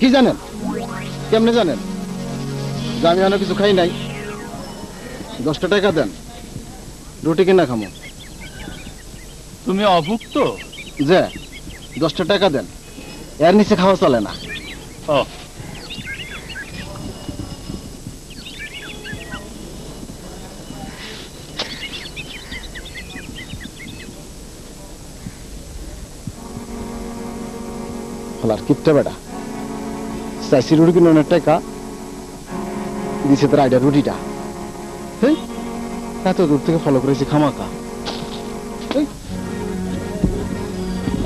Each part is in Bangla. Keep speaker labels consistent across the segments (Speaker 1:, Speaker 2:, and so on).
Speaker 1: কি জানেন? কেমনে জানেন যে আমি অনেক কিছু খাই নাই? 10টা টাকা দেন, রুটি কিনা খামো।
Speaker 2: তুমি অভুক্ত?
Speaker 1: যে 10টা টাকা দেন, এর নিচে খাওয়া চলে না।
Speaker 2: ও,
Speaker 1: হলার কিপটা বেটা চাইছি রুটি কিনে অনেক টাকা দিছে, তার আইডা রুটিটা এত দূর থেকে ফলো করেছি খামাকা।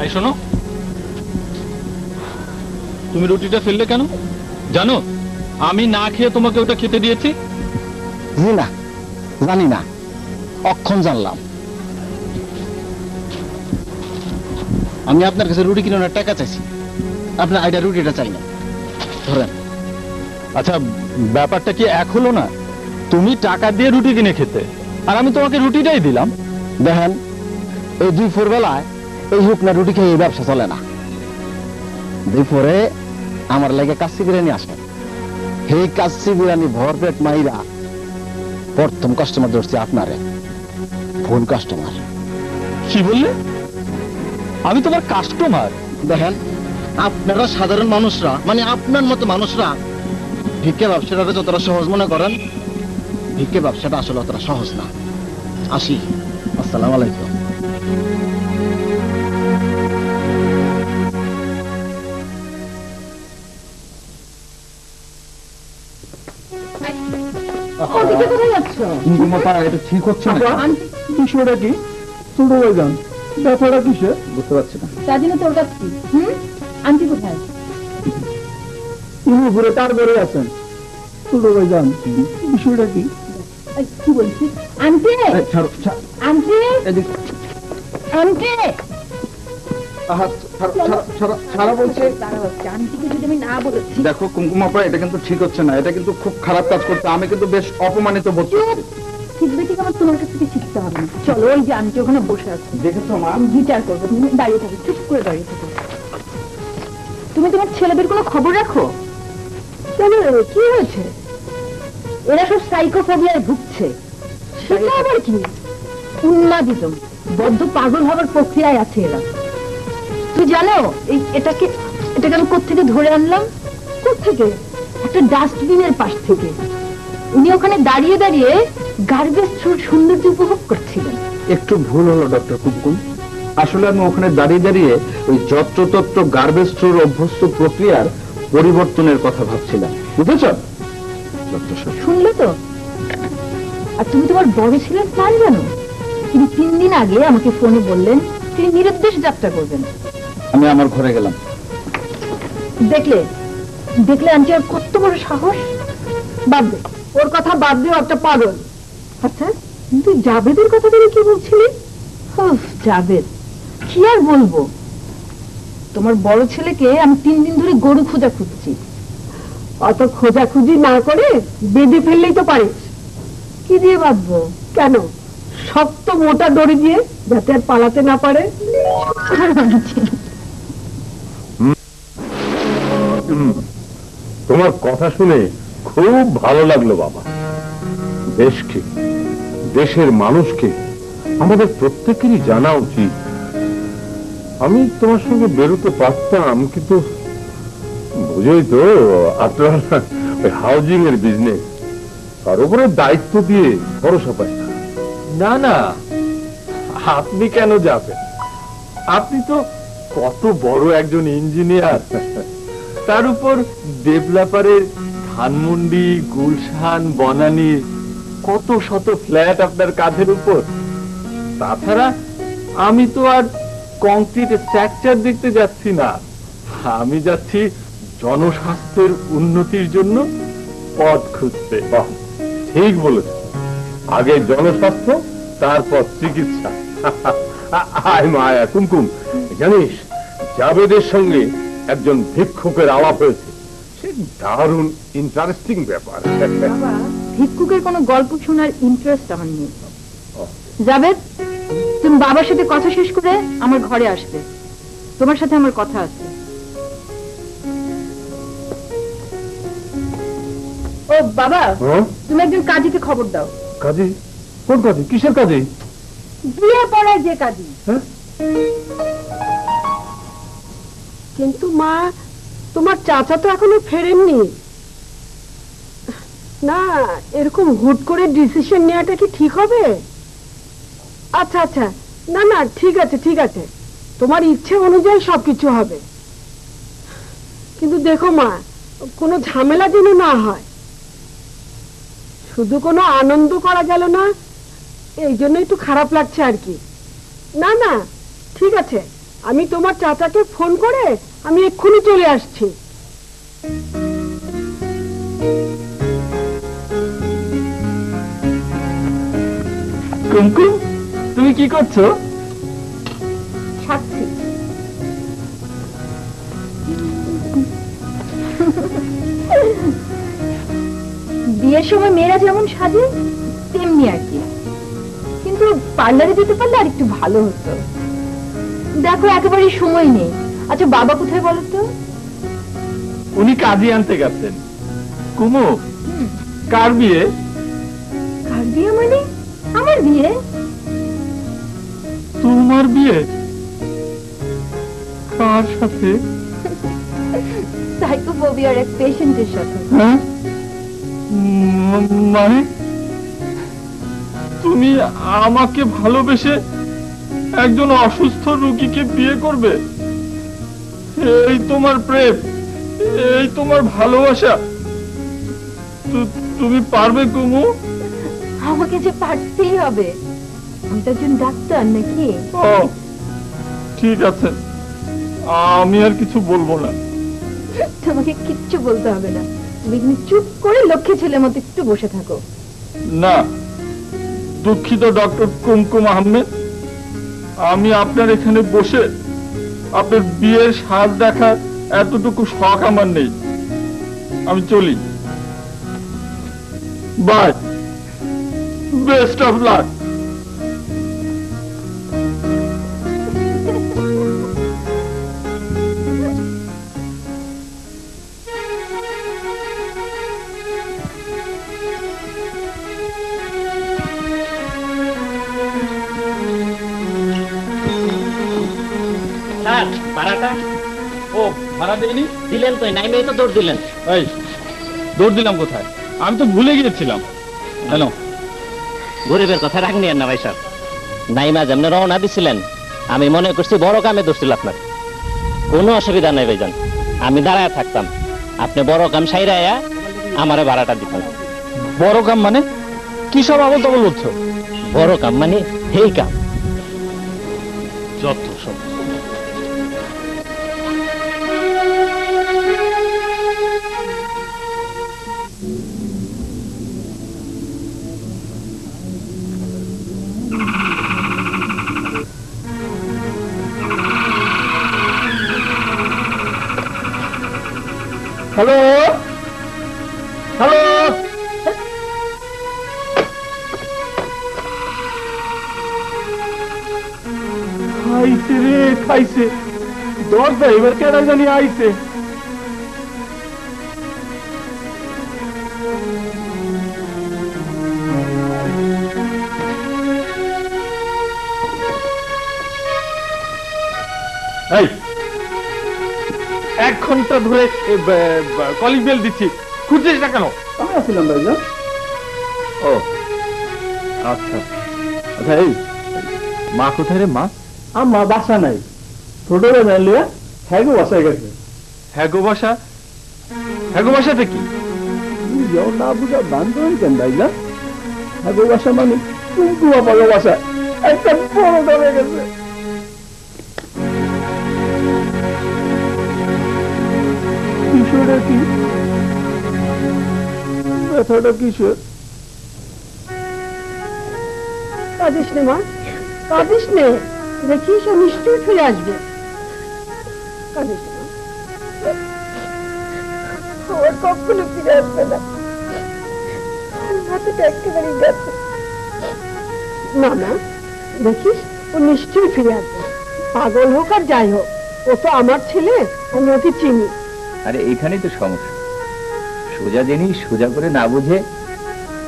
Speaker 2: এই শোনো, তুমি রুটিটা ফেললে কেন জানো? আমি না খেয়ে তোমাকে ওটা খেতে দিয়েছি।
Speaker 1: জি না, জানি না, অক্ষণ জানলাম। আমি আপনার কাছে রুটি কিনে অনেক টাকা চাইছি, আপনার আইডা রুটিটা চাই না। ধরেন।
Speaker 2: আচ্ছা, ব্যাপারটা কি এক হলো না? তুমি টাকা দিয়ে রুটি কিনে খেতে, আর আমি তোমাকে রুটিটাই দিলাম।
Speaker 1: দেখেন, এই দুপুর বেলায় এই হুকনা রুটি খেয়ে এই ব্যবসা চলে না। দুপুরে আমার লাগে কাচ্চি বিরিয়ানি আসে, সেই কাচ্চি বিরিয়ানি ভরপেট মাইরা প্রথম কাস্টমার ধরছে আপনারে। ভুল কাস্টমার।
Speaker 2: কি বললে? আমি তোমার কাস্টমার?
Speaker 1: দেখেন, আপনারা সাধারণ মানুষরা, মানে আপনার মতো মানুষরা ভিক্ষে ব্যবসাটা যতটা সহজ মনে করেন, ভিক্ষে ব্যবসাটা আসলে অতটা সহজ না। আসি, আসসালামু আলাইকুম।
Speaker 3: এটা ঠিক হচ্ছে না। বিষয়টা কি ছোট ভাইজান? ব্যাপারটা কিসে বুঝতে পারছি না।
Speaker 4: তার তোর কাছে আন্টি কোথায়?
Speaker 3: তুমি ঘুরে তারপরে আছেন ছোট ভাইজান, বিষয়টা কি?
Speaker 4: কি বলছিস? আন্টি আন্টি আন্টি
Speaker 3: দেখো কুমকুমাপা, এটা কিন্তু ঠিক হচ্ছে না, এটা কিন্তু খুব খারাপ কাজ করছে। আমি কিন্তু বেশ অপমানিত বোধ করছি।
Speaker 4: শিখবে ঠিক আমার তোমার কাছ থেকে শিখতে হবে না। চলো, ওই যে আন্টি ওখানে বসে আছে,
Speaker 3: দেখেছো মা?
Speaker 4: গিটার করবে, তুমি দাঁড়িয়ে থাকো, চুপ করে দাঁড়িয়ে থাকো। তুমি তোমার ছেলেদের কোনো খবর রাখো? কেন, কি হয়েছে? এরা সব সাইকোফোবিয়ায় ভুগছে। সেটা আবার কি? উন্মাদিত, বদ্ধ পাগল হবার প্রক্রিয়ায় আছে এরা। তুই জানো এটাকে আমি কোত্থেকে ধরে আনলাম? কোত্থেকে? একটা ডাস্টবিনের পাশ থেকে। উনি ওখানে দাঁড়িয়ে দাঁড়িয়ে গার্বেজ থ্রোর সৌন্দর্য উপভোগ করছিলেন।
Speaker 3: একটু ভুল হলো ডক্টর কুমকুম, আসলে আমি ওখানে দাঁড়িয়ে দাঁড়িয়ে ওই যত্রতত্র গার্বেজ থ্রোর অভ্যস্ত প্রক্রিয়ার পরিবর্তনের কথা ভাবছিলাম, বুঝেছ?
Speaker 4: শুনলে তো? আর তুমি তোমার বড় ছেলের প্ল্যান জানো? তিনি 3 দিন আগে আমাকে ফোনে বললেন তিনি নিরুদ্দেশ যাত্রা করবেন।
Speaker 3: আমি আমার ঘরে গেলাম।
Speaker 4: দেখলে দেখলে আন্টি আর কত বড় সাহস। বাদ দে, ওর কথা বাদ দিয়ে একটা পাগল। আচ্ছা, তুই জাবেদের কথা বলে কি বলছিলি? জাবেদ কি আর বলবো, তোমার বড় ছেলেকে আমি 3 দিন ধরে গরু খোঁজা খুঁজছি। অত খোঁজাখুঁজি না করে বেঁধে ফেললেই তো পারিস। কি দিয়ে বাঁধবো? কেন, শক্ত মোটা দড়ি দিয়ে, যাতে আর পালাতে না পারে।
Speaker 5: তোমার কথা শুনে খুব ভালো লাগলো বাবা। দেশকে, দেশের মানুষকে আমাদের প্রত্যেকেরই জানা উচিত। আমি তোমার সঙ্গে বেরোতে পারতাম, কিন্তু বুঝেই তো আপনার ওই হাউজিং এর বিজনেস, তার উপরে দায়িত্ব দিয়ে ভরসা পাই না।
Speaker 2: না না, আপনি কেন যাবেন? আপনি তো কত বড় একজন ইঞ্জিনিয়ার, তার উপর ডেভেলপারের ধানমন্ডি, গুলশান, বনানী কত শত ফ্ল্যাট আপনার কাঁধের উপর। তাছাড়া আমি তো আর কংক্রিট স্ট্রাকচার দেখতে যাচ্ছি না, আমি যাচ্ছি জনস্বাস্থ্যের উন্নতির জন্য পথ খুঁজতে।
Speaker 5: বাহ, ঠিক বলেছ, আগে জনস্বাস্থ্য, তারপর চিকিৎসা। আয় মায়া, কুমকুম, জানিস জাবেদের সঙ্গে একজন ভিক্ষুকের আলাপ হয়েছে, সে দারুণ ইন্টারেস্টিং ব্যাপার।
Speaker 4: বাবা, ভিক্ষুকের কোনো গল্প শোনার ইন্টারেস্ট আমার নেই। জাবেদ, তুমি বাবার সাথে কথা শেষ করে আমার ঘরে আসবে, তোমার সাথে আমার কথা আছে। ও বাবা,
Speaker 5: হ্যাঁ?
Speaker 4: তুমি একজন কাজীকে খবর দাও।
Speaker 5: কাজী? কোন কাজী? কিসের কাজী?
Speaker 4: বিয়ে পড়ায় যে কাজী।
Speaker 5: হ্যাঁ?
Speaker 4: কিন্তু মা, তোমার চাচা তো এখনো ফেরেননি। না, এরকম হুট করে ডিসিশন নেওয়াটা কি ঠিক হবে? আচ্ছা আচ্ছা, না না, ঠিক আছে ঠিক আছে, তোমার ইচ্ছে অনুযায়ী সবকিছু হবে। কিন্তু দেখো মা, কোনো ঝামেলা যেন না হয়। শুধু কোনো আনন্দ করা গেল না, এই জন্য একটু খারাপ লাগছে আর কি। না না, ঠিক আছে, আমি তোমার চাচাকে ফোন করে আমি এক্ষুনি চলে আসছি।
Speaker 2: কুমকুম, তুমি কি করছো?
Speaker 4: সাক্ষী, বিয়ের সময় মেয়েরা যেমন সাজে তেমনি আর কি, কিন্তু পার্লারে যেতে পারলে আর একটু ভালো হতো। দেখো একেবারে সময় নেই। আচ্ছা বাবা কোথায় বলো তো?
Speaker 2: উনি কাজী আনতে গেছেন। কুমু, কার বিয়ে?
Speaker 4: কার বিয়ে মানে? আমার বিয়ে।
Speaker 2: তোমার বিয়ে? কার সাথে?
Speaker 4: সাইকোফোবিয়ার এক পেশেন্টের সাথে।
Speaker 2: হ্যাঁ? মানে তুমি আমাকে ভালোবেসে একজন অসুস্থ রোগীকে বিয়ে করবে? এই তোমার প্রেম, এই তোমার ভালোবাসা? তুমি পারবে কুমু?
Speaker 4: আমাকে যে পারতেই হবে, আমি তো একজন ডাক্তার নাকি।
Speaker 2: ও ঠিক আছে, আমি আর কিছু বলবো না।
Speaker 4: তোমাকে কিচ্ছু বলতে হবে না, তুমি এখানে চুপ করে লক্ষ্মী ছেলের মতো একটু বসে থাকো।
Speaker 2: না, দুঃখিত ডক্টর কুমকুম আহমেদ, আমি আপনার এখানে বসে আপনার বিয়ের সাজ দেখার এতটুকু শখ আমার নেই। আমি চলি, bye, best of luck.
Speaker 6: Sir, ভাড়াটা
Speaker 2: ও ভাড়া দেয়নি?
Speaker 6: দিলেন তো, নাইমেই তো দৌড় দিলেন।
Speaker 2: এই দৌড় দিলাম কোথায়? আমি তো ভুলে গিয়েছিলাম। কেন?
Speaker 6: গরিবের কথা রাখ নিয়েন না ভাই সাহেব। নাইমা যেমনি রওনা দিছিলেন, আমি মনে করছি বড় কামে ধরছিল আপনার। কোনো অসুবিধা নাই ভাইজান, আমি দাঁড়ায় থাকতাম, আপনি বড় কাম সাইরাইয়া আমারে ভাড়াটা দিতেন।
Speaker 2: বড় কাম মানে? কি সব আবল তাবল বলছো?
Speaker 6: বড় কাম মানে এই কাম।
Speaker 2: যত সব। হ্যালো হ্যালো, খাইছে রে খাইছে, দরজা এবার কেডা জানি আইছে। এই, 1 ঘন্টা ধরে কলিং বেল দিচ্ছি, খুঁজছিস না কেন?
Speaker 3: আমি আসছিলাম ভাইজান।
Speaker 2: ও আচ্ছা আচ্ছা, এই মা কোথায় রে? মা
Speaker 3: আমার বাসা নাই, ছোটরা জানলে হ্যাঁ গো বাসায় গেছে।
Speaker 2: হ্যাগো বাসা? হ্যাগো বাসাতে কি?
Speaker 3: বুঝাও না বুঝা দান করেন কেন ভাইজান? হ্যাঁ গো বাসা মানে কুমকুয়া পাগো বাসা, একটা বড় ধরে গেছে। কিশোরের কি ব্যথাটা? কিশোর
Speaker 4: কাঁদিস নে মা, কাঁদিস নে, দেখিস ও নিশ্চয়ই ফিরে আসবে। কাঁদিস না, ওর কখনো ফিরে আসবে না, হাতেটা একেবারেই গেছে। না না, দেখিস ও নিশ্চয়ই ফিরে আসবে, পাগল হোক আর যাই হোক, ও তো আমার ছেলে, আমি ওকে চিনি।
Speaker 7: আরে এখানেই তো সমস্যা,
Speaker 3: সোজা জিনিস সোজা করে না বুঝে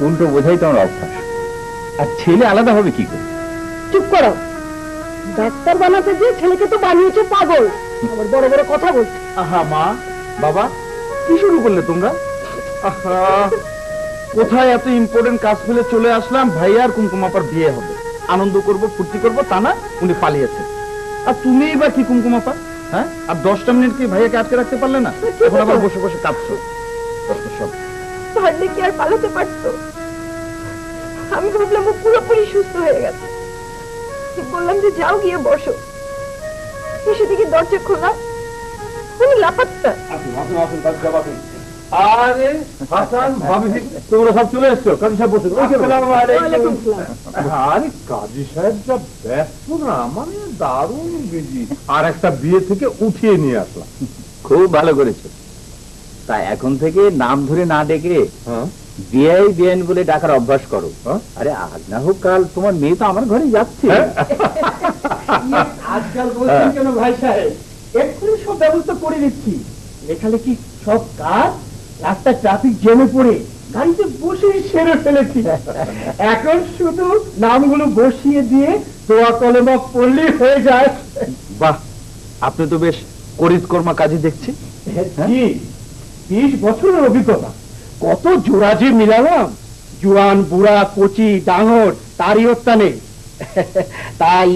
Speaker 3: উল্টো বোঝাই তোমার অভ্যাস। আর ছেলে আলাদা হবে কি করে?
Speaker 4: চুপ করো, ডাক্তার বানাতে যে ছেলেকে তো বানিয়েছে পাগল, আবার বড় বড় কথা বলছে।
Speaker 3: আহা মা, বাবা, কি শুরু করলে তোমরা? আহা, কোথায় এত ইম্পর্টেন্ট কাজ ফেলে চলে আসলাম, ভাইয়া আর কুমকুম আপার বিয়ে হবে, আনন্দ করব, ফুর্তি করব, তা না উনি পালিয়েছে। আর তুমিই বা কি কুমকুম আপা? হ্যাঁ, আর 10টা মিনিট কি ভাইয়াকে আটকে রাখতে পারলে না? এখন আবার বসে বসে কাঁদছো। সব
Speaker 4: পারলে কি আর পালাতে পারতো? আমি ভাবলাম ও পুরোপুরি সুস্থ হয়ে গেছে, বললাম যে যাও গিয়ে বসো, এসে দেখি দরজা খোলা, উনি লাপাত্তা।
Speaker 5: আরে হাসান, ভাবি, তোমরা সব চলে এসছো? কাজী সাহেব বসে।
Speaker 4: ওয়ালাইকুম আসসালাম।
Speaker 5: আরে কাজী সাহেব যা ব্যস্ত না, মানে দারুণ বিজি। আর একটা বিয়ে থেকে উঠিয়ে নিয়ে আসলাম।
Speaker 3: খুব ভালো করেছো। তাই এখন থেকে নাম ধরে না ডেকে
Speaker 5: হ্যাঁ,
Speaker 3: বিআই বিআইন বলে ডাকার অভ্যাস করো।
Speaker 5: হ্যাঁ?
Speaker 3: আরে আজ না হোক কাল তোমার মেয়ে তো আমার ঘরে যাচ্ছে।
Speaker 7: আজকাল বলছেন কেন ভাই সাহেব? এক্ষুনি সব ব্যবস্থা করে দিচ্ছি। এখানে কি সব কাজ রাস্তা ট্রাফিক জ্যামে পড়ে গাড়িতে বসে সেরে ফেলেছি। এখন শুধু নামগুলো বসিয়ে দিয়ে দোয়া কলমা পড়লেই হয়ে যায়।
Speaker 3: বাহ, আপনি তো বেশ করিতকর্মা কাজে দেখছি।
Speaker 7: জি, 20 বছরের অভিজ্ঞতা, কত জোড়াজি মিলালাম, জুয়ান বুড়া কচি ডাঙর তারই হত্যা নেই। তাই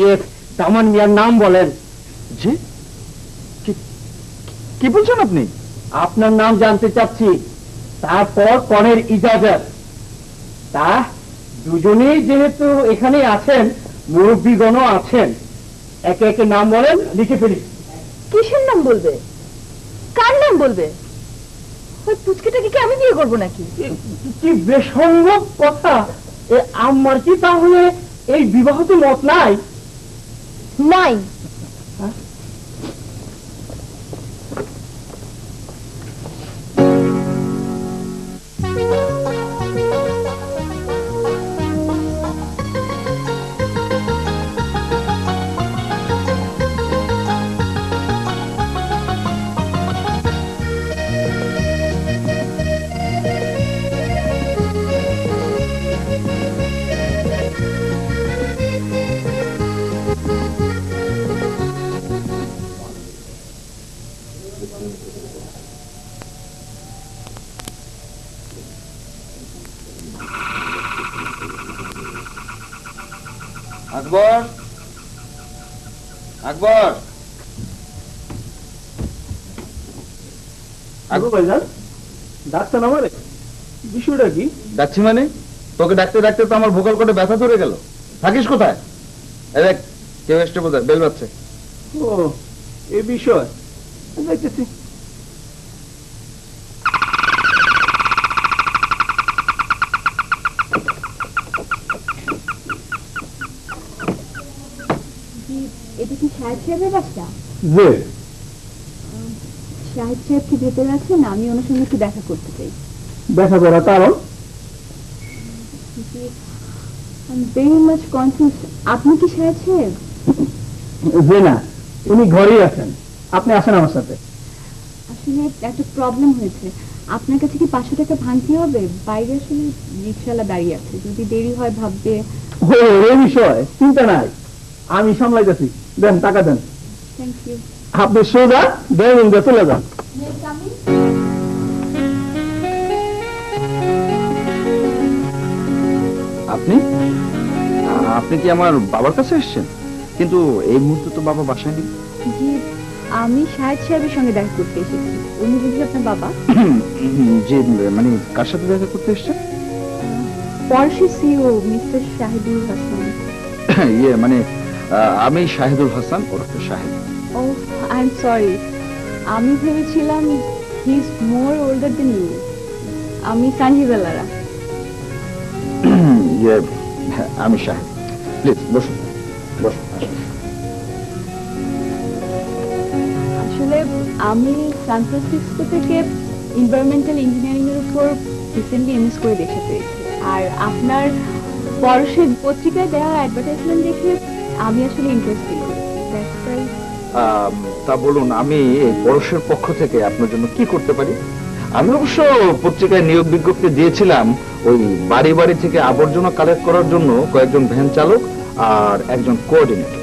Speaker 7: দামান মিয়ার নাম বলেন।
Speaker 3: জি, কি বলছেন আপনি?
Speaker 7: আপনার নাম জানতে চাচ্ছি, তারপর কনের ইজাজত। তা দুজনেই যেহেতু এখানে আছেন, মুরব্বীগণও আছেন, একে একে নাম বলেন, লিখে ফেলি।
Speaker 4: কিসের নাম বলবে? কার নাম বলবে? ওই পুচকেটাকে কি আমি বিয়ে করবো নাকি?
Speaker 7: কি বেসঙ্গত কথা! আমার কি তাহলে এই বিবাহতে মত নাই?
Speaker 4: নাই।
Speaker 3: আকবর, আকবর,
Speaker 7: ডাক্তার আমারে বিষয়টা কি?
Speaker 3: ডাকছি মানে? তোকে ডাকতে ডাকতে তো আমার ভোকাল কোটে ব্যথা ধরে গেল। থাকিস কোথায়? এই দেখ, কেউ এসছে বোধহয়, বেল বাজছে।
Speaker 7: ও, এই বিষয় দেখতেছি।
Speaker 4: এটা কি শাহেদ সাহেবের বাসা?
Speaker 7: যে
Speaker 4: শাহেদ সাহেব কি ভেতরে আছেন? আমি ওনার সঙ্গে একটু দেখা করতে চাই।
Speaker 7: দেখা করা কারণ
Speaker 4: ভেরি মাচ কনফিউজ। আপনি কি শাহেদ সাহেব?
Speaker 7: যে না, উনি ঘরেই আছেন, আপনি আসেন আমার সাথে।
Speaker 4: আসলে একটা প্রবলেম হয়েছে। আপনার কাছে কি 500 টাকা ভাঙতে হবে? বাইরে আসলে রিক্সাওয়ালা দাঁড়িয়ে আছে, যদি দেরি হয় ভাববে।
Speaker 7: ও, এই বিষয় চিন্তা নাই, আমি সামলাইতেছি। দেন, টাকা দেন।
Speaker 4: Thank you.
Speaker 7: আপনি সোজা ড্রাইভিং দিয়ে চলে যান।
Speaker 3: আপনি আপনি কি আমার বাবার কাছে এসেছেন? কিন্তু এই মুহূর্তে তো বাবা বাসায় নেই।
Speaker 4: জি, আমি শাহেদ সাহেবের সঙ্গে দেখা করতে এসেছি। উনি বুঝি আপনার বাবা?
Speaker 3: যে মানে কার সাথে দেখা করতে এসেছেন?
Speaker 4: পরশি সিও মিস্টার শাহিদুল হাসান।
Speaker 3: ইয়ে মানে আমি শাহিদুল হাসান, ওরফে শাহিদ।
Speaker 4: ও, আই এম সরি, আমি ভেবেছিলাম he is more older than you. আমি সানজিবেলারা।
Speaker 3: ইয়ে, আমি শাহিদ। প্লিজ বসুন, বসুন।
Speaker 4: আসলে আমি সান ফ্রান্সিসকো থেকে এনভায়রনমেন্টাল ইঞ্জিনিয়ারিং এর উপর রিসেন্টলি এমএস করে দেখে পেয়েছি। আর আপনার পরশের পত্রিকায় দেওয়া অ্যাডভার্টাইজমেন্ট দেখে আমি আসলে ইন্টারেস্টেড।
Speaker 3: তা বলুন, আমি এই পরশের পক্ষ থেকে আপনার জন্য কি করতে পারি? আমি অবশ্য পত্রিকায় নিয়োগ বিজ্ঞপ্তি দিয়েছিলাম ওই বাড়ি বাড়ি থেকে আবর্জনা কালেক্ট করার জন্য কয়েকজন ভ্যান চালক আর একজন কোঅর্ডিনেটর।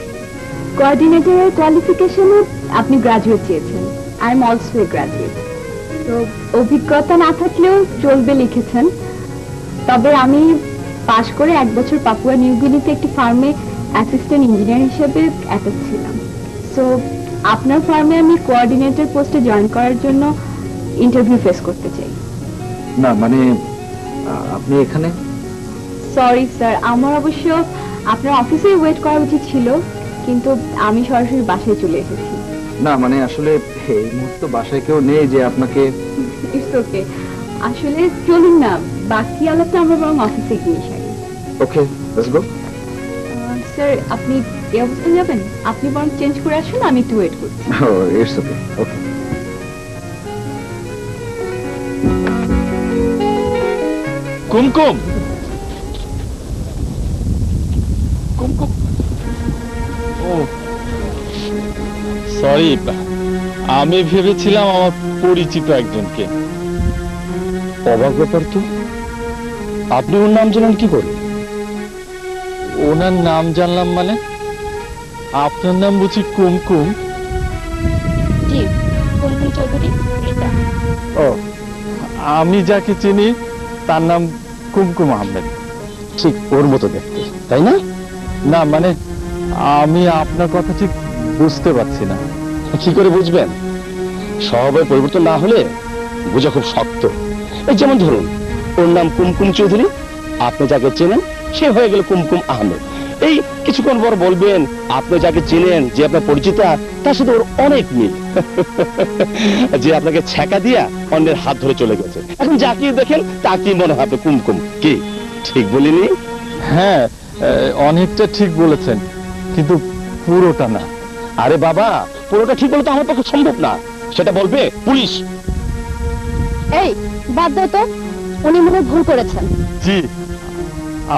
Speaker 4: কোঅর্ডিনেটরের কোয়ালিফিকেশনে আপনি গ্রাজুয়েট চেয়েছেন। I am also a graduate. তো অভিজ্ঞতা না থাকলেও চলবে লিখেছেন। তবে আমি পাশ করে 1 বছর পাপুয়া নিউ গিনিতে একটি ফার্মে অ্যাসিস্ট্যান্ট ইঞ্জিনিয়ার হিসেবে অ্যাটাচ ছিলাম। সো আপনার ফার্মে আমি কোঅর্ডিনেটর পোস্টে জয়েন করার জন্য ইন্টারভিউ ফেস করতে চাই।
Speaker 3: না মানে আপনি এখানে?
Speaker 4: সরি স্যার, আমার অবশ্য আপনার অফিসেই ওয়েট করা উচিত ছিল, কিন্তু আমি সরাসরি বাসায় চলে এসেছি।
Speaker 3: না মানে আসলে এই মুহূর্তে বাসায় কেউ নেই যে আপনাকে।
Speaker 4: It's okay. আসলে চলুন না, বাকি আলাপটা আমরা বরং অফিসে গিয়ে সারি।
Speaker 3: ওকে, লেটস গো।
Speaker 4: স্যার, আপনি এই অবস্থায় যাবেন? আপনি বরং চেঞ্জ করে আসুন, আমি একটু ওয়েট করছি।
Speaker 3: It's okay. Okay.
Speaker 2: Kumkum, Kumkum, O sorry, আমি ভেবেছিলাম আমার পরিচিত একজনকে।
Speaker 1: অবাক ব্যাপার তো, আপনি ওর নাম জানেন কি করে?
Speaker 2: ওনার নাম জানলাম মানে? আপনার নাম বুঝি কুমকুম?
Speaker 4: জি, কুমকুম চৌধুরী।
Speaker 2: ও, আমি যাকে চিনি তার নাম কুমকুম আহমেদ।
Speaker 1: ঠিক ওর মতো দেখতে, তাই না?
Speaker 2: না মানে আমি আপনার কথা ঠিক বুঝতে পারছি না।
Speaker 1: কি করে বুঝবেন? স্বভাবের পরিবর্তন না হলে বোঝা খুব শক্ত। এই যেমন ধরুন, ওর নাম কুমকুম চৌধুরী, আপনি যাকে চেনেন সে হয়ে গেল কুমকুম আহমেদ। এই কিছুক্ষণ পর বলবেন আপনি যাকে চেনেন, যে আপনার পরিচিতা, তার সাথে ওর অনেক মিল। যে আপনাকে ছ্যাঁকা দিয়া অন্যের হাত ধরে চলে গেছে, এখন যাকে দেখেন তাকেই মনে হয় আপনি কুমকুম। কি ঠিক বলিনি?
Speaker 2: হ্যাঁ, অনেকটা ঠিক বলেছেন, কিন্তু পুরোটা না।
Speaker 1: আরে বাবা, পুরোটা ঠিক বলে তো আমার পক্ষে সম্ভব না, সেটা বলবে পুলিশ।
Speaker 4: এই বাদ দাও তো, উনি মনে হয় ভুল করেছেন।
Speaker 2: জি,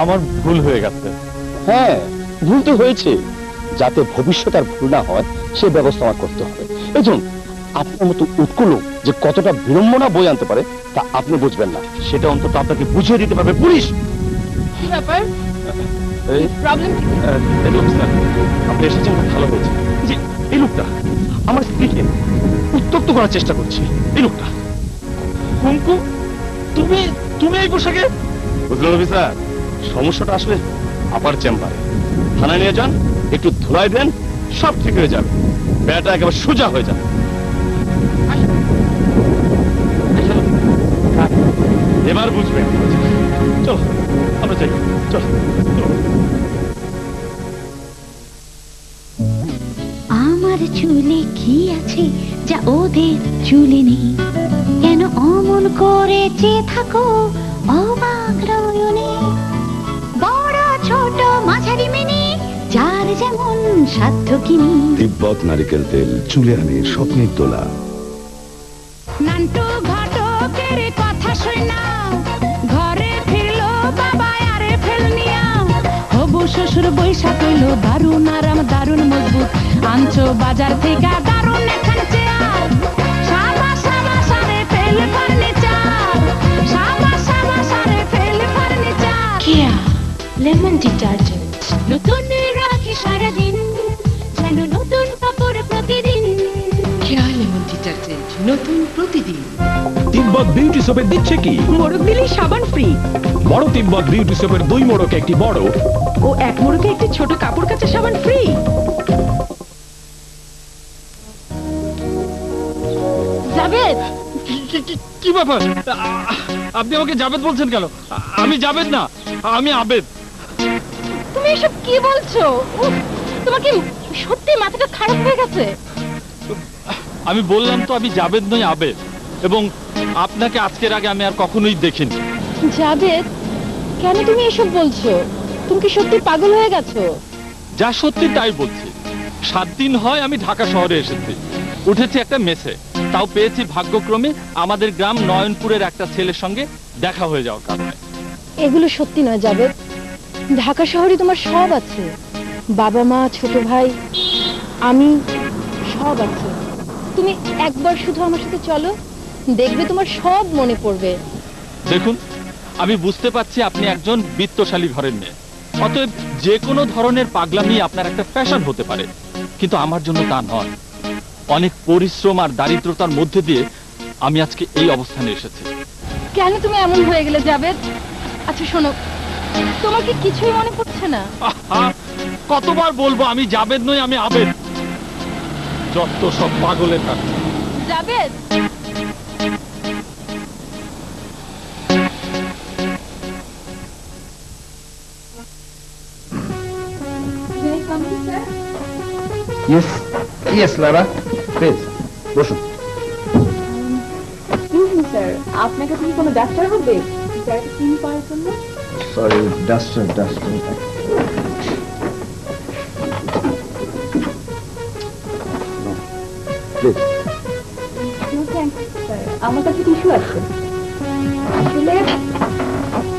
Speaker 2: আমার ভুল হয়ে গেছে।
Speaker 1: হ্যাঁ, ভুল তো হয়েছে, যাতে ভবিষ্যৎ আর ভুল না হয় সে ব্যবস্থা আমার করতে হবে। এই জন্য আপনার মতো উৎকুল লোক যে কতটা বিড়ম্বনা বই আনতে পারে তা আপনি বুঝবেন না, সেটা অন্তত আপনাকে বুঝিয়ে দিতে পারবে পুলিশ।
Speaker 4: কি ব্যাপার?
Speaker 2: এই
Speaker 4: প্রবলেম?
Speaker 2: এই লোক স্যার,
Speaker 1: আপনি এসেছেন খুব ভালো হয়েছে। জি, এই লোকটা আমার স্ত্রীকে উত্তক্ত করার চেষ্টা করছে। এই লোকটা।
Speaker 2: কুমকুম, তুমি তুমি এই পোশাকে?
Speaker 1: বুঝলেন অফিসার, সমস্যাটা আসলে আপার চেম্বারে। থানায় নিয়ে যান, একটু ধুলাই দেন, সব ঠিক হয়ে যাবে, বেড়াটা একেবারে সোজা হয়ে যাবে। এবার বুঝবেন। চলো আমরা যাই, চলো।
Speaker 8: আমার চুলে কি আছে যা ওদের চুলে নেই? কেন অমন করে চেয়ে থাকো অবাক নয়নে? বড় ছোট মাঝারি মেনে যার যেমন সাধ্য কিনি।
Speaker 9: তিব্বত নারিকেল তেল, চুলে আনে স্বপ্নের দোলা।
Speaker 8: নান্টু ঘটকের কথা শোনা, ঘরে ফিরলো বাবা আরে ফেলনিয়া। হবু শ্বশুর বৈশাখ হইলো দারুণ আরাম দারুণ মজবুত, আনছো বাজার থেকে দারুণ এখান চেয়ার। সাবা সাবা সারে ফেল ফার্নিচার, সাবা সাবা সারে ফেল ফার্নিচার। কেয়া লেমন ডিটারজেন্ট, নতুন রাখি সারাদিন, যেন নতুন কাপড় প্রতিদিন। কেয়া লেমন ডিটারজেন্ট, নতুন প্রতিদিন।
Speaker 10: তিব্বত বিউটি সোপের দিচ্ছে কি?
Speaker 8: মোড়ক দিলেই সাবান ফ্রি।
Speaker 10: বড় তিব্বত বিউটি সোপের 2 মোড়কে একটি বড়
Speaker 8: ও 1 মোড়কে একটি ছোট কাপড় কাচা সাবান ফ্রি।
Speaker 4: জাভেদ,
Speaker 2: কি ব্যাপার? আপনি আমাকে জাবেদ বলছেন কেন? আমি জাবেদ না, আমি আবেদ।
Speaker 4: তুমি এসব কি বলছো? উফ, তোমার কি সত্যি মাথাটা খারাপ হয়ে গেছে?
Speaker 2: আমি বললাম তো আমি জাবেদ নই, আবেদ। এবং আপনাকে আজকের আগে আমি আর কখনোই দেখিনি।
Speaker 4: জাভেদ, কেন তুমি এসব বলছো? তুমি কি সত্যি পাগল হয়ে গেছো?
Speaker 2: যা সত্যি তাই বলছি। 7 দিন হয় আমি ঢাকা শহরে এসেছি, উঠেছি একটা মেসে, তাও পেয়েছি ভাগ্যক্রমে আমাদের গ্রাম নয়নপুরের একটা ছেলের সঙ্গে দেখা হয়ে যাওয়ার কারণে।
Speaker 4: এগুলো সত্যি নয় জাভেদ। ঢাকা শহরে তোমার সব আছে, বাবা মা, ছোট ভাই, আমি, সব আছে। তুমি একবার শুধু আমার সাথে চলো, দেখবে তোমার সব মনে পড়বে।
Speaker 2: দেখুন, আমি বুঝতে পারছি আপনি একজন বিত্তশালী ঘরের মেয়ে, অতএব যে কোনো ধরনের পাগলামি আপনার একটা ফ্যাশন হতে পারে, কিন্তু আমার জন্য তা নয়। অনেক পরিশ্রম আর দারিদ্রতার মধ্যে দিয়ে আমি আজকে এই অবস্থানে এসেছি।
Speaker 4: কেন তুমি এমন হয়ে গেলে জাবেদ? আচ্ছা শোনো, তোমার কি কিছুই মনে পড়ছে না?
Speaker 2: আহা, কতবার বলবো আমি জাবেদ নই, আমি আবেদ। যত সব পাগলের কাছে।
Speaker 4: Javed,
Speaker 3: yes yes Lara, please বসুন।
Speaker 4: স্যার, আপনাকে কি কোনো ডাক্তার হবে যাকে চিনি পাওয়ার জন্য?
Speaker 3: Sorry, duster duster. প্লিজ।
Speaker 4: আমার কাছে টিস্যু আছে। আসলে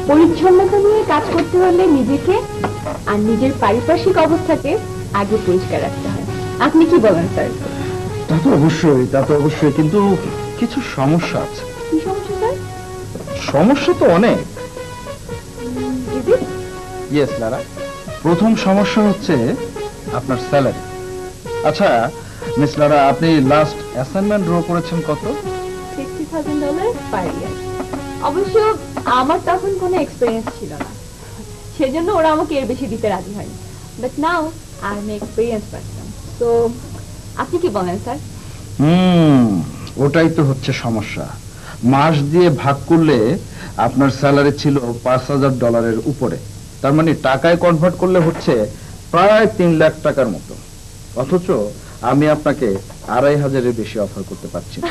Speaker 4: পরিচ্ছন্নতা নিয়ে কাজ করতে হলে নিজেকে আর নিজের পারিপার্শ্বিক অবস্থাকে আগে পরিষ্কার রাখতে হয়। আপনি কি বলেন স্যার?
Speaker 3: তা তো অবশ্যই, কিন্তু কিছু সমস্যা আছে।
Speaker 4: কি সমস্যা স্যার?
Speaker 3: সমস্যা তো অনেক। ইয়েস লারা, প্রথম সমস্যা হচ্ছে আপনার স্যালারি। আচ্ছা মিস লারা, আপনি লাস্ট অ্যাসাইনমেন্ট ড্র করেছেন কত?
Speaker 4: $60,000 পার ইয়ার। অবশ্য আমার তখন কোনো এক্সপেরিয়েন্স ছিল না, সেজন্য ওরা আমাকে এর বেশি দিতে রাজি হয়নি। But now I am experience person. তো আপনি কি বলেন স্যার?
Speaker 3: ওটাই তো হচ্ছে সমস্যা। মাস দিয়ে ভাগ করলে আপনার স্যালারি ছিল $5,000 উপরে, তার মানে টাকায় কনভার্ট করলে হচ্ছে প্রায় 3 লাখ টাকার মতো। অথচ আমি আপনাকে 2,500-এর বেশি অফার করতে পারছি না।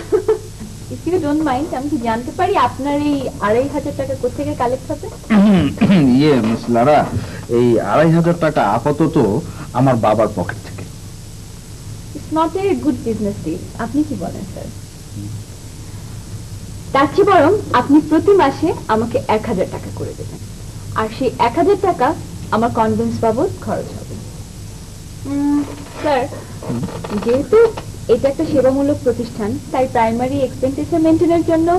Speaker 4: ইফ ইউ ডোন্ট মাইন্ড, আমি কি জানতে পারি আপনার এই 2,500 টাকা কোথেকে কালেক্ট হবে?
Speaker 3: ইয়ে মিস লারা, এই 2,500 টাকা আপাতত আমার বাবার পকেট থেকে।
Speaker 4: It's not a good business deal. আপনি কি বলেন স্যার? তার চেয়ে বরং আপনি প্রতি মাসে আমাকে 1,000 টাকা করে দেবেন, আর সেই 1,000 টাকা আমার কনভেন্স বাবদ খরচ হবে। স্যার, যেহেতু এটা একটা সেবামূলক প্রতিষ্ঠান, তাই প্রাইমারি এক্সপেন্ডিচার মেনটেনের জন্য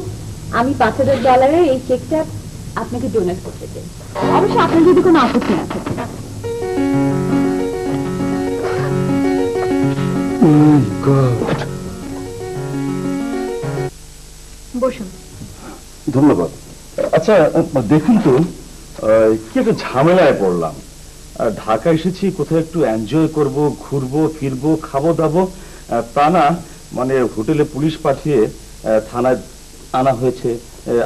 Speaker 4: আমি $5,000 এই চেকটা আপনাকে ডোনেট করতে চাই। অবশ্য আপনার যদি কোনো আপত্তি না থাকে। বসুন।
Speaker 5: ধন্যবাদ। আচ্ছা দেখুন তো, কি একটা ঝামেলায় পড়লাম। ঢাকা এসেছি কোথাও একটু এনজয় করব, ঘুরবো ফিরবো, খাবো দাবো, তা না মানে হোটেলে পুলিশ পাঠিয়ে থানায় আনা হয়েছে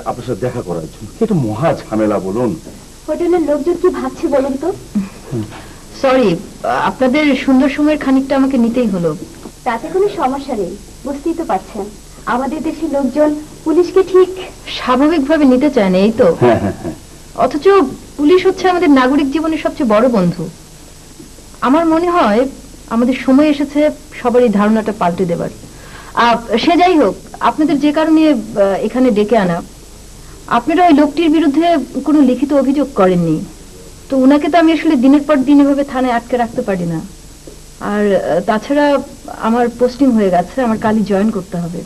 Speaker 5: আপনার সাথে দেখা করার জন্য। কি একটা মহা ঝামেলা বলুন।
Speaker 4: হোটেলের লোকজন কি ভাবছে বলুন তো? সরি, আপনাদের সুন্দর সময়ের খানিকটা আমাকে নিতেই হলো। তাতে কোনো সমস্যা নেই, বুঝতেই তো পারছেন আমাদের দেশের লোকজন পুলিশকে ঠিক স্বাভাবিকভাবে নিতে চায় না, এই তো। অথচ পুলিশ হচ্ছে আমাদের নাগরিক জীবনের সবচেয়ে বড় বন্ধু। আমার মনে হয় আমাদের সময় এসেছে সবারই ধারণাটা পাল্টে দেবার। সে যাই হোক, আপনাদের যে কারণে এখানে ডেকে আনা, আপনারা ওই লোকটির বিরুদ্ধে কোনো লিখিত অভিযোগ করেননি, তো উনাকে তো আমি আসলে দিনের পর দিন এভাবে থানায় আটকে রাখতে পারি না। আর তাছাড়া আমার পোস্টিং হয়ে গেছে, আমার কালই জয়েন করতে হবে।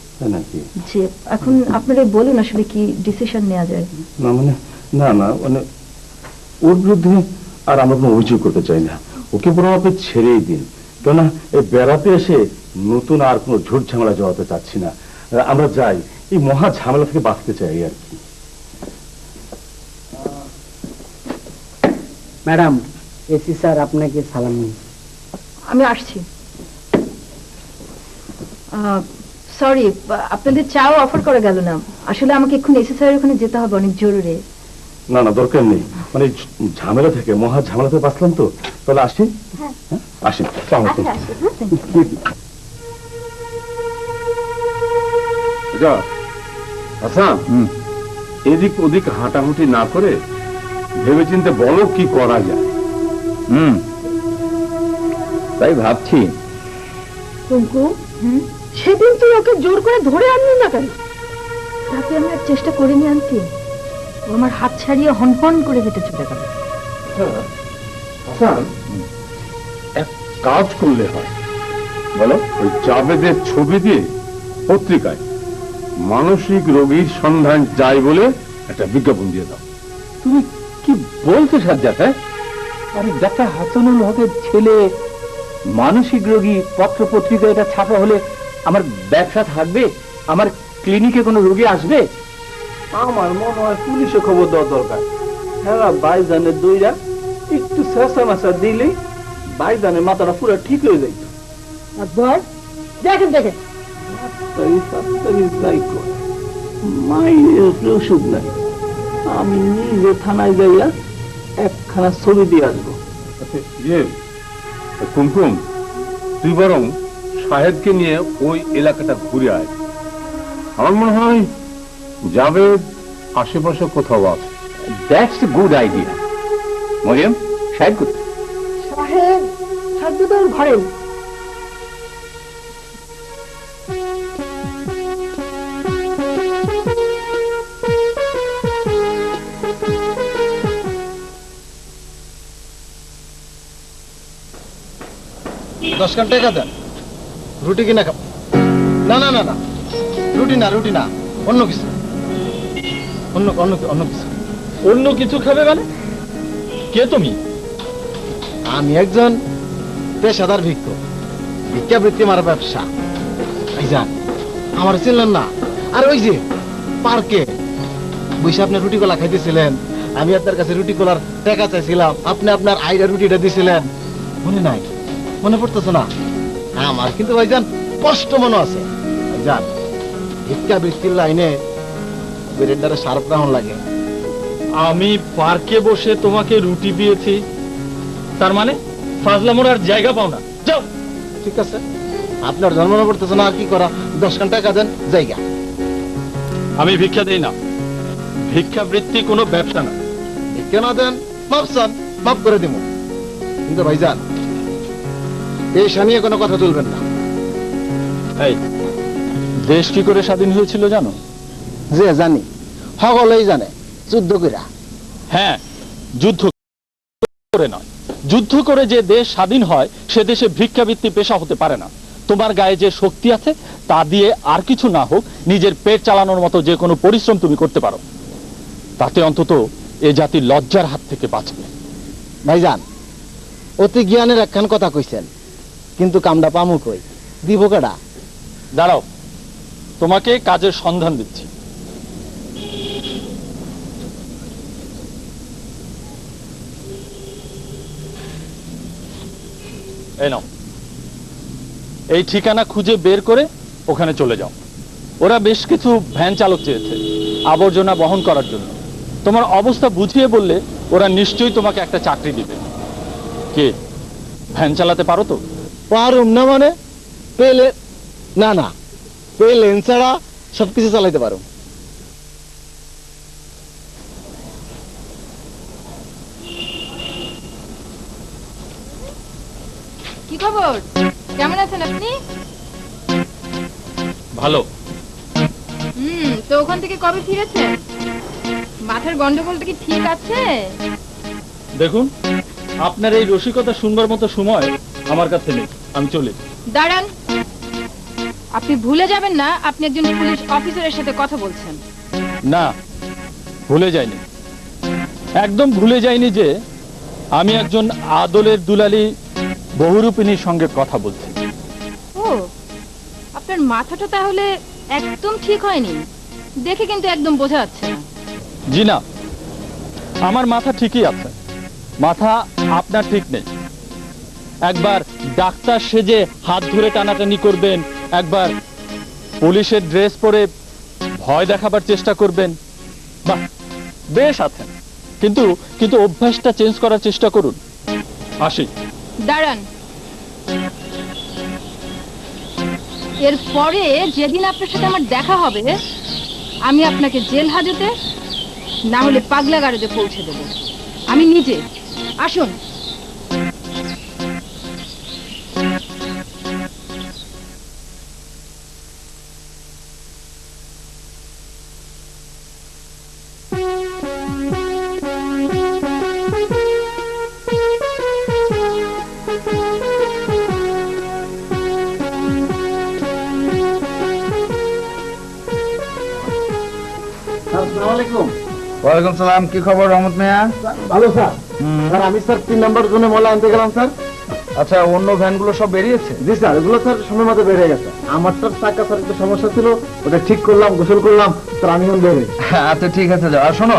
Speaker 4: যে এখন আপনারা বলুন আসলে কি ডিসিশন নেওয়া যায়?
Speaker 5: না মানে না মানে ওর বিরুদ্ধে আর আমরা কোনো অভিযোগ করতে চাই না। ওকে বরং আপনি ছেড়েই দিন, কেননা এই বেড়াতে এসে নতুন আর কোনো ঝুট ঝামেলা জড়াতে চাচ্ছি না। আমরা যাই, এই মহা ঝামেলা থেকে বাঁচতে চাই আর কি।
Speaker 7: ম্যাডাম, এসি স্যার আপনাকে সালাম নিন।
Speaker 4: আমি আসছি। সরি, আপনাদের চাও অফার করা গেল না। আসলে আমাকে এক্ষুনি এসি স্যারের ওখানে যেতে হবে, অনেক জরুরি।
Speaker 5: না না, দরকার নেই, মানে ঝামেলা থেকে মহা ঝামেলা থেকে বাঁচলাম তো। তাহলে আসি। আসি। হাসান, এদিক ওদিক হাঁটাহুটি না করে ভেবে চিন্তে বলো কি করা যায়।
Speaker 1: তাই ভাবছি।
Speaker 4: কুঙ্কু, সেদিন তুই ওকে জোর করে ধরে আনলি না কেন? তাকে আমি আর চেষ্টা করিনি আনতে। ও আমার হাত ছাড়িয়ে হনহন করে হেঁটে চলে গেল।
Speaker 5: হাসান, এক কাজ করলে হয়, বলো, ওই জাবেদের ছবি দিয়ে পত্রিকায় মানসিক রোগীর সন্ধান চাই বলে একটা বিজ্ঞাপন দিয়ে দাও।
Speaker 7: তুমি কি বলছো সাজ্জাদ? হ্যাঁ, আরে ডাক্তার হাসানুল হকের ছেলে মানসিক রোগী, পত্র পত্রিকায় এটা ছাপা হলে আমার ব্যবসা থাকবে? আমার ক্লিনিকে কোনো রোগী আসবে? আমার মনে হয় পুলিশে খবর দেওয়া দরকার। হ্যাঁ, বাইজানের দইরা একটু শেষা মাসা দিলেই বাইজানের মাথাটা পুরো ঠিক হয়ে যাইত।
Speaker 4: আকবর, দেখেন দেখেন,
Speaker 7: মায়ের ওষুধ নাই, আমি নিজে থানায় যাইয়া একখানা ছবি দিয়ে আসবো।
Speaker 5: কুমকুম, তুই বরং সাহেবকে নিয়ে ওই এলাকাটা ঘুরে আয়। আমার মনে হয় যাবে আশেপাশে কোথাও আছে।
Speaker 7: That's a good idea. Mariam, সাহেব কোথায়?
Speaker 4: সাহেব সাজ্জাদের ঘরে।
Speaker 1: দশ খান টাকা দেন, রুটি কিনা খাব। না না না না, রুটি না, রুটি না, অন্য কিছু, অন্য অন্য অন্য কিছু।
Speaker 2: অন্য কিছু খাবে মানে? কে তুমি?
Speaker 1: আমি একজন পেশাদার ভিক্ষুক, ভিক্ষাবৃত্তি মারা ব্যবসা। ভাইজান, আমার চিনলেন না? আর ওই যে পার্কে বসে আপনি রুটি কলা খাইতেছিলেন, আমি আপনার কাছে রুটি কলার টাকা চাইছিলাম, আপনি আপনার আইডা রুটিটা দিছিলেন, মনে নাই? মনে পড়তেছে না? আমার কিন্তু ভাইজান স্পষ্ট মনে আছে। ভাইজান, ভিক্ষাবৃত্তির লাইনে ব্রেডারে শার্প রাউন্ড লাগে।
Speaker 2: আমি পার্কে বসে তোমাকে রুটি দিয়েছি, তার মানে ফাজলামোর আর জায়গা পাও না? যাও।
Speaker 1: ঠিক আছে, আপনার জন্ম মনে পড়তেছে না, আর কি করা? 10 খান টাকা দেন, জায়গা।
Speaker 2: আমি ভিক্ষা দেই না, ভিক্ষাবৃত্তি কোনো ব্যবসা না।
Speaker 1: ভিক্ষা না দেন, মাফ চান, মাফ করে দিব। কিন্তু ভাইজান, এই নিয়ে কোনো কথা তুলবেন না।
Speaker 2: এই দেশ কি করে স্বাধীন হয়েছিল জানো?
Speaker 1: যে জানি, সকলেই জানে, যুদ্ধ কইরা।
Speaker 2: হ্যাঁ, যুদ্ধ করে নয়, যুদ্ধ করে যে দেশ স্বাধীন হয় সে দেশে ভিক্ষাবৃত্তি পেশা হতে পারে না। তোমার গায়ে যে শক্তি আছে তা দিয়ে আর কিছু না হোক নিজের পেট চালানোর মতো যে কোনো পরিশ্রম তুমি করতে পারো, তাতে অন্তত এ জাতির লজ্জার হাত থেকে বাঁচবে।
Speaker 1: ভাইজান, অতি জ্ঞানের একখান কথা কইছেন, কিন্তু কামটা পামু কই, দিব কেডা?
Speaker 2: দাঁড়াও, তোমাকে কাজের সন্ধান দিচ্ছি। এই নাও, এই ঠিকানা খুঁজে বের করে ওখানে চলে যাও। ওরা বেশ কিছু ভ্যান চালক চেয়েছে আবর্জনা বহন করার জন্য। তোমার অবস্থা বুঝিয়ে বললে ওরা নিশ্চয়ই তোমাকে একটা চাকরি দিবে। কে, ভ্যান চালাতে পারো তো?
Speaker 1: পারুম না মানে? পেলে না, না পেলেন ছাড়া সবকিছু চালাইতে পারো।
Speaker 4: কি খবর? কেমন আছেন আপনি?
Speaker 2: ভালো।
Speaker 4: তো ওখান থেকে কবে ফিরেছেন? মাথার গন্ডগোলটা কি ঠিক আছে?
Speaker 2: দেখুন, আপনার এই রসিকতা শুনবার মতো সময় আমার কাছে নেই, আমি চলি।
Speaker 4: দাঁড়ান, আপনি ভুলে যাবেন না আপনি একজন পুলিশ অফিসারের সাথে কথা বলছেন।
Speaker 2: না, ভুলে যাইনি, একদম ভুলে যাইনি যে আমি একজন আদলের দুলালি বহুরূপিণীর সঙ্গে কথা বলছি।
Speaker 4: ও, আপনার মাথাটা তাহলে একদম ঠিক হয়নি, দেখে কিন্তু একদম বোঝা যাচ্ছে না।
Speaker 2: জি না, আমার মাথা ঠিকই আছে, মাথা আপনার ঠিক নেই। একবার ডাক্তার সেজে হাত ধরে টানাটানি করবেন, একবার পুলিশের ড্রেস পরে ভয় দেখাবার চেষ্টা করবেন। বাহ, বেশ আছেন, কিন্তু কিন্তু অভ্যাসটা চেঞ্জ করার চেষ্টা করুন। আসি।
Speaker 4: দাঁড়ান, এরপরে যেদিন আপনার সাথে আমার দেখা হবে আমি আপনাকে জেল হাজতে না হলে পাগলাগারদে পৌঁছে দেব, আমি নিজে। আসুন।
Speaker 1: আলাইকুম।
Speaker 3: ওয়ালাইকুম সালাম। কি খবর রহমত মিয়া?
Speaker 1: ভালো স্যার। স্যার আমি স্যার 3 নাম্বার জোনে ময়লা আনতে গেলাম স্যার।
Speaker 3: আচ্ছা, অন্য ভ্যানগুলো সব বেরিয়েছে?
Speaker 1: জি স্যার, এগুলো স্যার সময় মতো বেড়ে গেছে। আমারটার চাকা স্যার একটু সমস্যা ছিল, ওটা ঠিক করলাম, গোসল করলাম, স্যার আমি এখন বেড়ে।
Speaker 3: আচ্ছা ঠিক আছে, যাও। আর শোনো,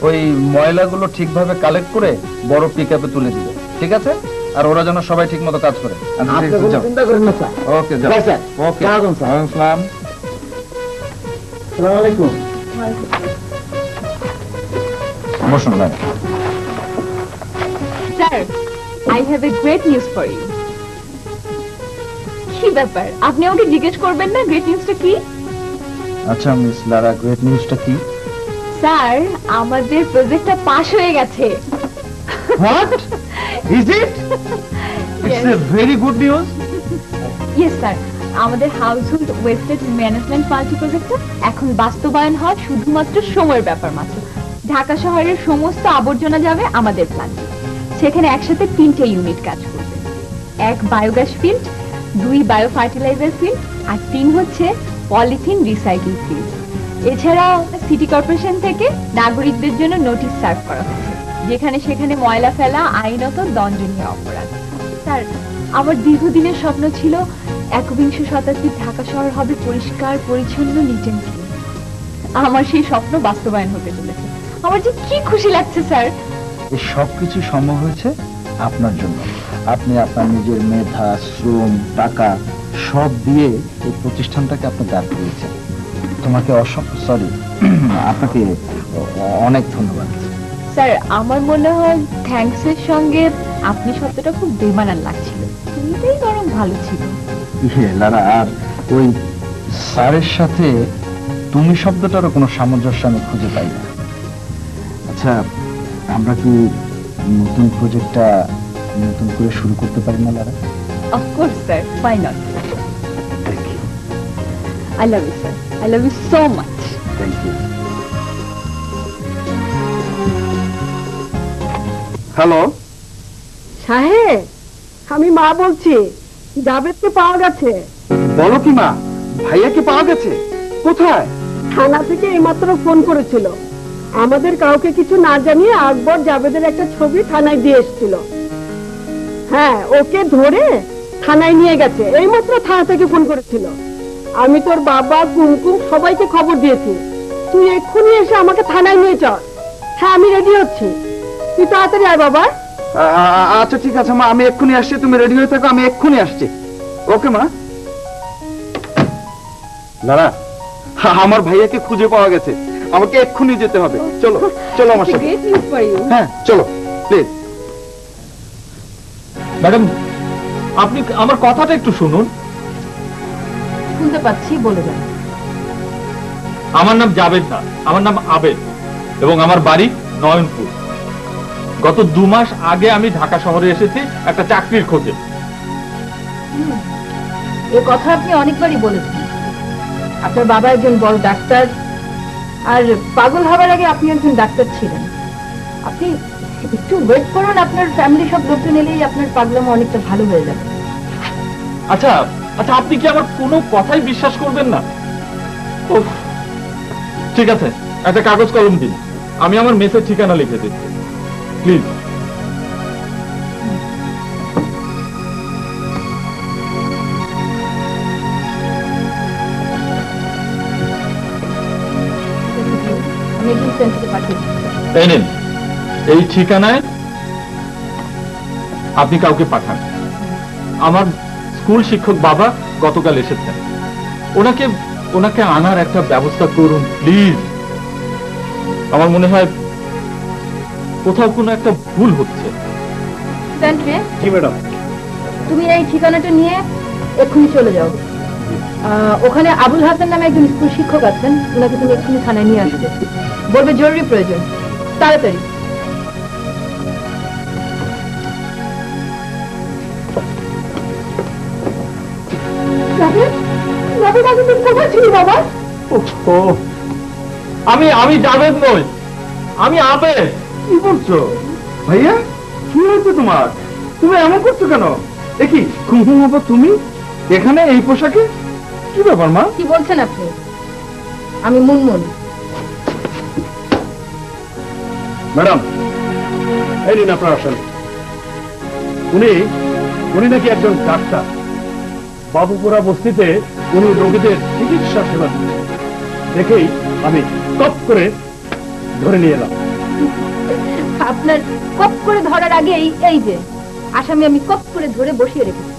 Speaker 3: ওই ময়লাগুলো ঠিকভাবে কালেক্ট করে বড় পিকআপে তুলে দিবে, ঠিক আছে? আর ওরা যেন সবাই ঠিক মতো কাজ করে।
Speaker 1: আপনি কোনো চিন্তা করেন না স্যার।
Speaker 3: ওকে, যাও।
Speaker 1: যাই স্যার।
Speaker 3: ওকে,
Speaker 1: ওয়ালাইকুম স্যার।
Speaker 3: ওয়ালাইকুম আসসালাম।
Speaker 1: আসসালামু আলাইকুম।
Speaker 3: বসুন ভাই।
Speaker 4: Sir, I have a great news for you. কি ব্যাপার, আপনি আমাকে জিজ্ঞেস করবেন না গ্রেট নিউজটা কি?
Speaker 3: আচ্ছা মিস লারা, গ্রেট নিউজটা কি?
Speaker 4: স্যার, আমাদের প্রজেক্টটা পাস হয়ে গেছে।
Speaker 3: What is it? It's a very good news.
Speaker 4: Yes sir, আমাদের হাউসহোল্ড ওয়েস্টেজ ম্যানেজমেন্ট পার্টি প্রজেক্টটা এখন বাস্তবায়ন হয় শুধুমাত্র সময়ের ব্যাপার মাত্র। ঢাকা শহরের সমস্ত আবর্জনা যাবে আমাদের প্ল্যান্টে। সেখানে একসাথে 3টে ইউনিট কাজ করবে। 1 biogas field, 2 bio fertiliser field, আর 3 হচ্ছে পলিথিন রিসাইকেল ফিল্ড। এছাড়াও সিটি কর্পোরেশন থেকে নাগরিকদের জন্য নোটিশ সার্ভ করা হচ্ছে, যেখানে সেখানে ময়লা ফেলা আইনত দণ্ডনীয় অপরাধ। স্যার, আমার দীর্ঘদিনের স্বপ্ন ছিল 21শ শতাব্দীর ঢাকা শহর হবে পরিষ্কার পরিচ্ছন্ন, নিট অ্যান্ড ক্লিন। আমার সেই স্বপ্ন বাস্তবায়ন হতে চলেছে। আমার যে কি খুশি লাগছে স্যার।
Speaker 3: এই সব কিছু সম্ভব হয়েছে আপনার জন্য। আপনি আপনার নিজের মেধা, শ্রম, টাকা সব দিয়ে এই প্রতিষ্ঠানটাকে আপনি দাঁড় করিয়েছেন। তোমাকে সরি আপনাকে অনেক ধন্যবাদ।
Speaker 4: স্যার, আমার মনে হয় থ্যাঙ্কসের সঙ্গে আপনি শব্দটা খুব বেমানান লাগছিল। এটাই বরং ভালো ছিল।
Speaker 3: লারা, আর ওই স্যারের সাথে তুমি শব্দটারও কোনো সামঞ্জস্য আমি খুঁজে পাই না। আচ্ছা, আমরা কি নতুন প্রজেক্টটা নতুন করে শুরু করতে পারি না Lara?
Speaker 4: Of course sir, why not?
Speaker 3: Thank you.
Speaker 4: I love you sir. I love you so much.
Speaker 3: Thank you. Hello
Speaker 11: সাহেব, আমি মা বলছি। জাবেদকে পাওয়া গেছে।
Speaker 3: বলো কি মা, ভাইয়াকে পাওয়া গেছে? কোথায়?
Speaker 11: থানা থেকে এইমাত্র ফোন করেছিল। আমাদের কাউকে কিছু না জানিয়ে আকবর জাবেদের একটা ছবি থানায় দিয়ে এসেছিল। হ্যাঁ, ওকে ধরে থানায় নিয়ে গেছে। এইমাত্র থানা থেকে ফোন করেছিল। আমি তোর বাবা, কুমকুম সবাইকে খবর দিয়েছি। তুই এক্ষুনি এসে আমাকে থানায় নিয়ে চল। হ্যাঁ, আমি রেডি হচ্ছি। তুই তাড়াতাড়ি আয় বাবা।
Speaker 3: আচ্ছা ঠিক আছে মা, আমি এক্ষুনি আসছি। তুমি রেডি হয়ে থাকো, আমি এক্ষুনি আসছি। ওকে মা। লারা, আমার ভাইয়াকে খুঁজে পাওয়া গেছে। আমাকে এক্ষুনি যেতে হবে। চলো চলো আমার সাথে।
Speaker 4: Great news for you.
Speaker 3: হ্যাঁ চলো প্লিজ।
Speaker 2: ম্যাডাম, আপনি আমার কথাটা একটু শুনুন।
Speaker 4: শুনতে পাচ্ছি, বলে যান।
Speaker 2: আমার নাম জাবেদ না, আমার নাম আবেদ, এবং আমার বাড়ি নয়নপুর। গত 2 মাস আগে আমি ঢাকা শহরে এসেছি একটা চাকরির খোঁজে।
Speaker 4: এ কথা আপনি অনেকবারই বলেছেন। আপনার বাবা একজন বড় ডাক্তার, আর পাগল হবার আগে আপনি একজন ডাক্তার ছিলেন। আপনি একটু ওয়েট করুন, আপনার ফ্যামিলি সব লোকজন এলেই আপনার পাগলামো অনেকটা ভালো হয়ে যাবে।
Speaker 2: আচ্ছা আচ্ছা, আপনি কি আমার কোনো কথাই বিশ্বাস করবেন না? উফ, ঠিক আছে, একটা কাগজ কলম দিন, আমি আমার মেসের ঠিকানা লিখে দিচ্ছি, প্লিজ।
Speaker 4: আমি একজন সেন্টারে পাঠিয়ে দিচ্ছি।
Speaker 2: এই নিন, এই ঠিকানায় আপনি কাউকে পাঠান। আমার স্কুল শিক্ষক বাবা গতকাল এসেছেন, ওনাকে ওনাকে আনার একটা ব্যবস্থা করুন প্লিজ। আমার মনে হয় কোথাও কোনো একটা ভুল হচ্ছে।
Speaker 4: সেন্টারে
Speaker 3: জি ম্যাডাম।
Speaker 4: তুমি এই ঠিকানাটা নিয়ে এক্ষুনি চলে যাও। ওখানে আবুল হাসান নামে একজন স্কুল শিক্ষক আছেন, ওনাকে তুমি এক্ষুনি থানায় নিয়ে আসবে। বলবে জরুরি প্রয়োজন, তাড়াতাড়ি।
Speaker 11: কোথায় ছিলি বাবা?
Speaker 2: আমি জাবেদ নই, আমি আবেদ।
Speaker 3: কি বলছো ভাইয়া? কি হয়েছে তোমার? তুমি এমন করছো কেন? দেখি কুমকুম আপা, তুমি এখানে এই পোশাকে? কি ব্যাপার মা?
Speaker 4: কি বলছেন আপনি? আমি মুনমুন।
Speaker 5: ম্যাডাম, এই নিন আপনার আসেন। উনি উনি নাকি একজন ডাক্তার। বাবুপুরা বস্তিতে উনি রোগীদের চিকিৎসা সেবা দিচ্ছেন। দেখেই আমি কপ করে ধরে নিয়ে এলাম।
Speaker 4: আপনার কপ করে ধরার আগেই এই যে আসামি আমি কপ করে ধরে বসিয়ে রেখেছি।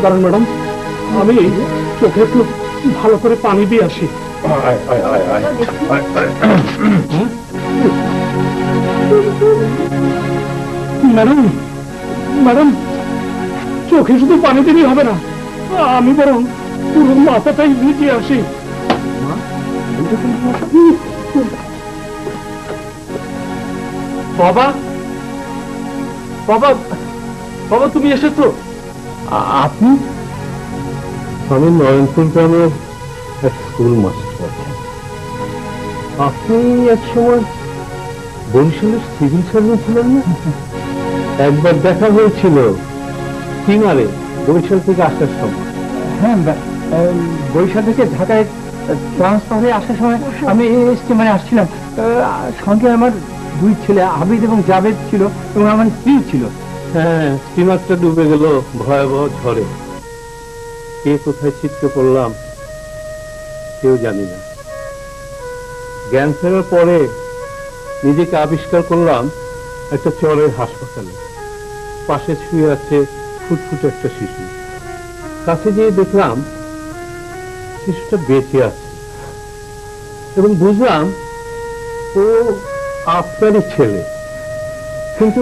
Speaker 5: দাঁড়ান ম্যাডাম, আমি চোখে একটু ভালো করে পানি দিয়ে আসি। ম্যাডাম, ম্যাডাম, চোখে শুধু পানি দিলেই হবে না, আমি বরং পুরো মাথাটাই ভিজিয়ে আসি। বাবা, বাবা, বাবা, তুমি এসেছো? আপনি? আমি নয়নপুর গ্রামের এক স্কুল মাস্টার। আপনি এক সময় বরিশালের সিভিল সার্জন ছিলেন না? একবার দেখা হয়েছিল স্টিমারে বরিশাল থেকে আসার সময়।
Speaker 7: হ্যাঁ, বরিশাল থেকে ঢাকায় ট্রান্সফার হয়ে আসার সময় আমি স্টিমারে আসছিলাম। সঙ্গে আমার দুই ছেলে আবিদ এবং জাবেদ ছিল এবং আমার স্ত্রী ছিল।
Speaker 5: হ্যাঁ, স্টিমারটা ডুবে গেল ভয়াবহ ঝড়ে। কে কোথায় ছিটকে পড়লাম কেউ জানি না। জ্ঞান ফেরার পরে নিজেকে আবিষ্কার করলাম একটা চরের হাসপাতালে। পাশে শুয়ে আছে ফুটফুটে একটা শিশু। কাছে গিয়ে দেখলাম শিশুটা বেঁচে আছে এবং বুঝলাম ও আপনারই ছেলে, কিন্তু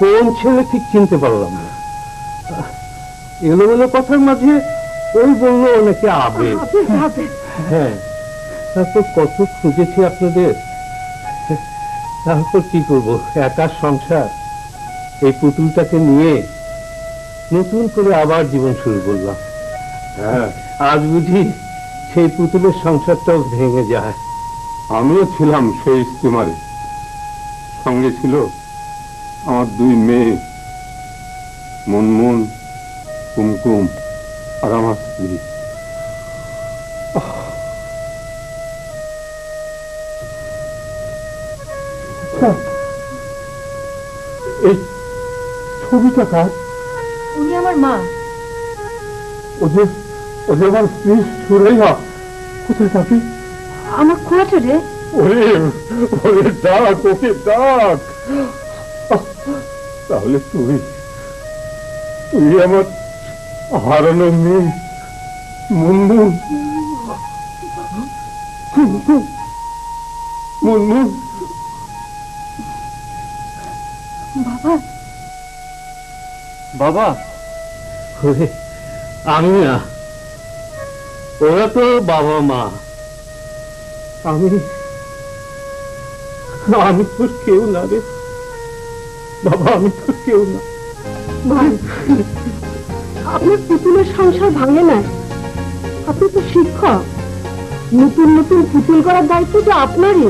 Speaker 5: কোন ছেলে ঠিক চিনতে পারলাম না। এলোমেলো কথার মাঝে ওই বললো নাকি আবেগ। হ্যাঁ, তারপর কত খুঁজেছি আপনাদের, তারপর কি করবো, একার সংসার। এই পুতুলটাকে নিয়ে নতুন করে আবার জীবন শুরু করলাম। হ্যাঁ, আজ বুঝি সেই পুতুলের সংসারটাও ভেঙে যায়।
Speaker 12: আমিও ছিলাম সেই স্টিমারে, সঙ্গে ছিল আমার দুই মেয়ে, মুনমুন, কুমকুম আর আমার স্ত্রী।
Speaker 5: এই ছবিটা কার?
Speaker 4: উনি আমার মা।
Speaker 5: ওদের আমার স্ত্রী সুরাইয়া কোথায় থাকে?
Speaker 4: আমার কোয়ার্টারে।
Speaker 12: ওরে ওরে, ডাক ওকে, ডাক। তাহলে তুই আমার হারানো মেয়ে মুনমুন। মুনমুন,
Speaker 4: বাবা,
Speaker 5: বাবা। ওরে, আমি না, ওরা তো বাবা মা। আমি তোর কেউ না রে বাবা, আমি তোর কেউ না।
Speaker 11: ভাই, আপনার পুতুলের সংসার ভাঙে না। আপনি তো শিক্ষক, নতুন নতুন পুতুল করার দায়িত্ব তো আপনারই।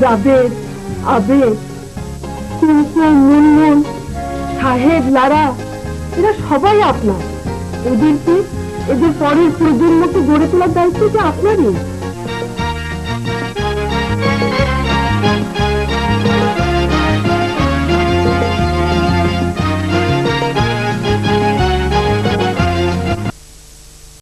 Speaker 11: জাবেদ, আবেদ, কুমকুম, মুনমুন, সাহেব, লারা, এরা সবাই আপনার। এদের পরের প্রজন্মকে গড়ে তোলার দায়িত্ব তো আপনারই।